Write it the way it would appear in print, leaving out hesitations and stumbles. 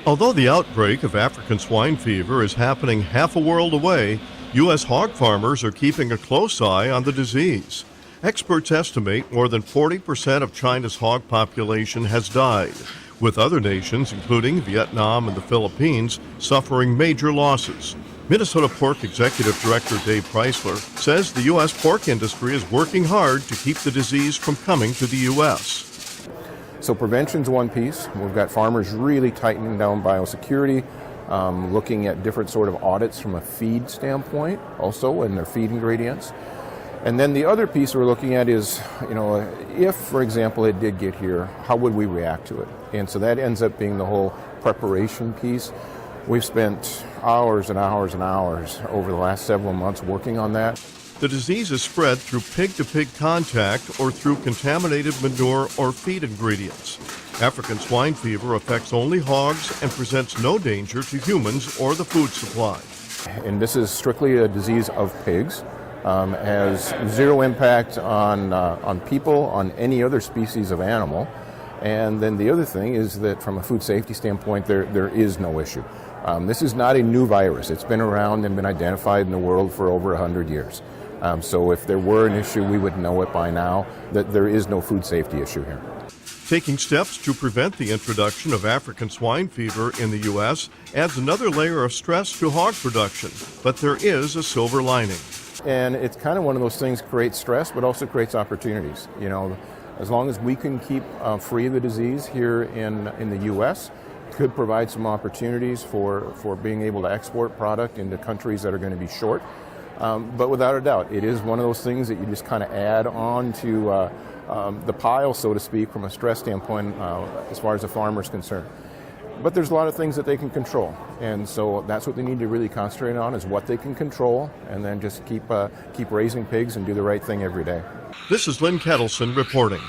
Although the outbreak of African swine fever is happening half a world away, U.S. hog farmers are keeping a close eye on the disease. Experts estimate more than 40% of China's hog population has died, with other nations, including Vietnam and the Philippines, suffering major losses. Minnesota Pork Executive Director Dave Preisler says the U.S. pork industry is working hard to keep the disease from coming to the U.S. So prevention's one piece. We've got farmers really tightening down biosecurity, looking at different sort of audits from a feed standpoint also and their feed ingredients. And then the other piece we're looking at is, if, for example, it did get here, how would we react to it? And so that ends up being the whole preparation piece. We've spent hours and hours and hours over the last several months working on that. The disease is spread through pig-to-pig contact or through contaminated manure or feed ingredients. African swine fever affects only hogs and presents no danger to humans or the food supply. And this is strictly a disease of pigs. Has zero impact on people, on any other species of animal. And then the other thing is that from a food safety standpoint, there is no issue. This is not a new virus. It's been around and been identified in the world for over 100 years. So if there were an issue, we would know it by now, that there is no food safety issue here. Taking steps to prevent the introduction of African swine fever in the U.S. adds another layer of stress to hog production, but there is a silver lining. And it's kind of one of those things creates stress, but also creates opportunities. As long as we can keep free of the disease here in the U.S., could provide some opportunities for being able to export product into countries that are going to be short. But without a doubt, it is one of those things that you just kind of add on to the pile, so to speak, from a stress standpoint as far as the farmer is concerned. But there's a lot of things that they can control, and so that's what they need to really concentrate on, is what they can control, and then just keep raising pigs and do the right thing every day. This is Lynn Ketelsen reporting.